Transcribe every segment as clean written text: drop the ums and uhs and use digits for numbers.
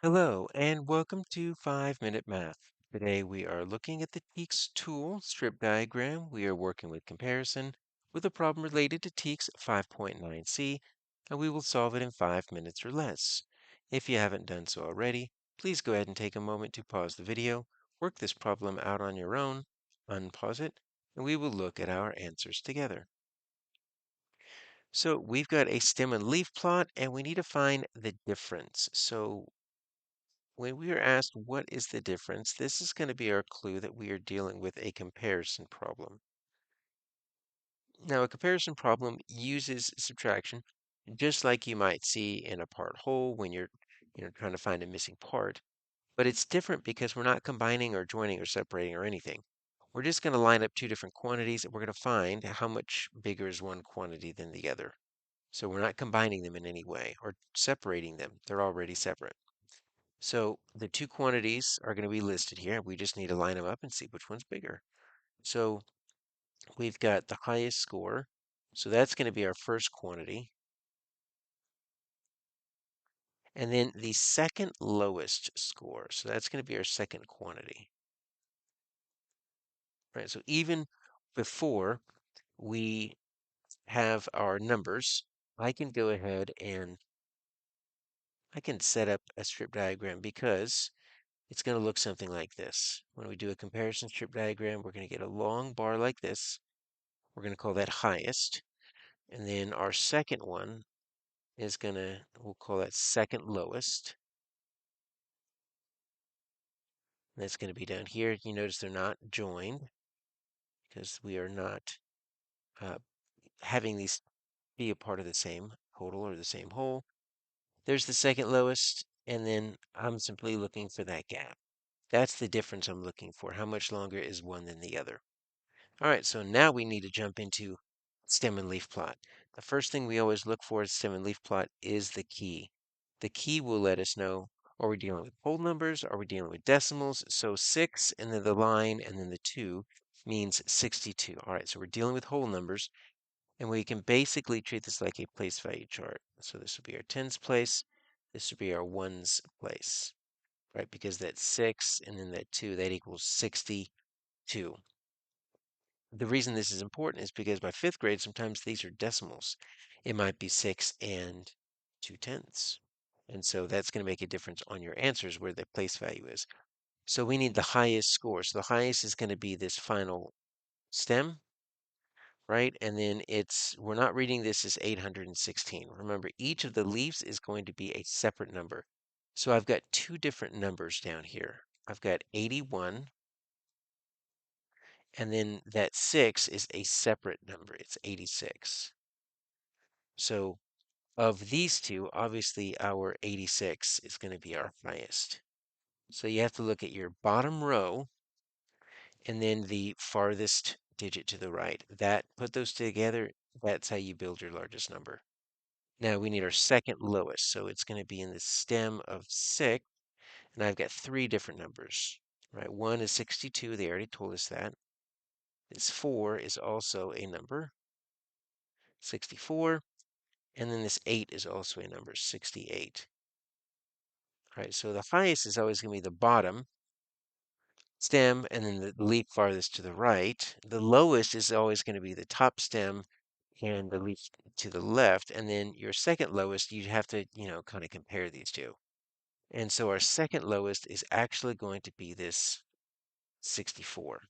Hello, and welcome to 5 Minute Math. Today we are looking at the TEKS tool strip diagram. We are working with comparison with a problem related to TEKS 5.9c, and we will solve it in 5 minutes or less. If you haven't done so already, please go ahead and take a moment to pause the video, work this problem out on your own, unpause it, and we will look at our answers together. So we've got a stem and leaf plot, and we need to find the difference. So when we are asked what is the difference, this is going to be our clue that we are dealing with a comparison problem. Now, a comparison problem uses subtraction, just like you might see in a part whole when you're trying to find a missing part. But it's different because we're not combining or joining or separating or anything. We're just going to line up two different quantities and we're going to find how much bigger is one quantity than the other. So we're not combining them in any way or separating them. They're already separate. So the two quantities are going to be listed here. We just need to line them up and see which one's bigger. So we've got the highest score. So that's going to be our first quantity. And then the second lowest score. So that's going to be our second quantity. Right. So even before we have our numbers, I can go ahead and I can set up a strip diagram because it's going to look something like this. When we do a comparison strip diagram, we're going to get a long bar like this. We're going to call that highest. And then our second one is we'll call that second lowest. That's going to be down here. You notice they're not joined because we are not uh, having these be a part of the same total or the same whole. There's the second lowest, and then I'm simply looking for that gap. That's the difference I'm looking for. How much longer is one than the other? All right, so now we need to jump into stem and leaf plot. The first thing we always look for in stem and leaf plot is the key. The key will let us know, are we dealing with whole numbers? Are we dealing with decimals? So 6 and then the line and then the 2 means 62. All right, so we're dealing with whole numbers, and we can basically treat this like a place value chart. So this would be our tens place. This would be our ones place, right? Because that 6 and then that 2, that equals 62. The reason this is important is because by fifth grade, sometimes these are decimals. It might be 6 and 2/10. And so that's going to make a difference on your answers where the place value is. So we need the highest score. So the highest is going to be this final stem, right? And then we're not reading this as 816. Remember, each of the leaves is going to be a separate number. So I've got two different numbers down here. I've got 81, and then that 6 is a separate number. It's 86. So of these two, obviously our 86 is going to be our highest. So you have to look at your bottom row and then the farthest digit to the right. Put those together, that's how you build your largest number. Now we need our second lowest, so it's going to be in the stem of 6, and I've got three different numbers. Right, 1 is 62, they already told us that. This 4 is also a number, 64, and then this 8 is also a number, 68. All right, so the highest is always going to be the bottom stem, and then the leaf farthest to the right. The lowest is always going to be the top stem and the leaf to the left. And then your second lowest, you'd have to, kind of compare these two. And so our second lowest is actually going to be this 64.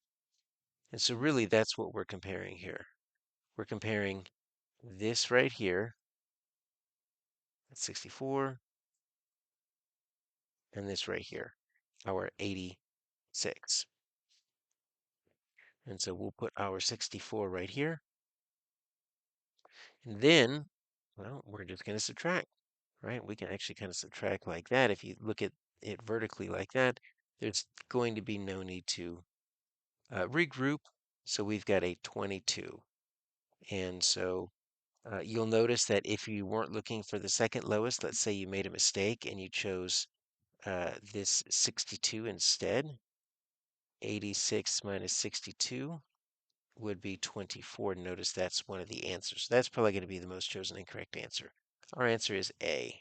And so really that's what we're comparing here. We're comparing this right here, that's 64, and this right here, our 86. And so we'll put our 64 right here. And then, well, we're just going to subtract, right? We can actually kind of subtract like that. If you look at it vertically like that, there's going to be no need to regroup. So we've got a 22. And so you'll notice that if you weren't looking for the second lowest, let's say you made a mistake and you chose this 62 instead, 86 minus 62 would be 24. Notice that's one of the answers. That's probably going to be the most chosen incorrect answer. Our answer is A.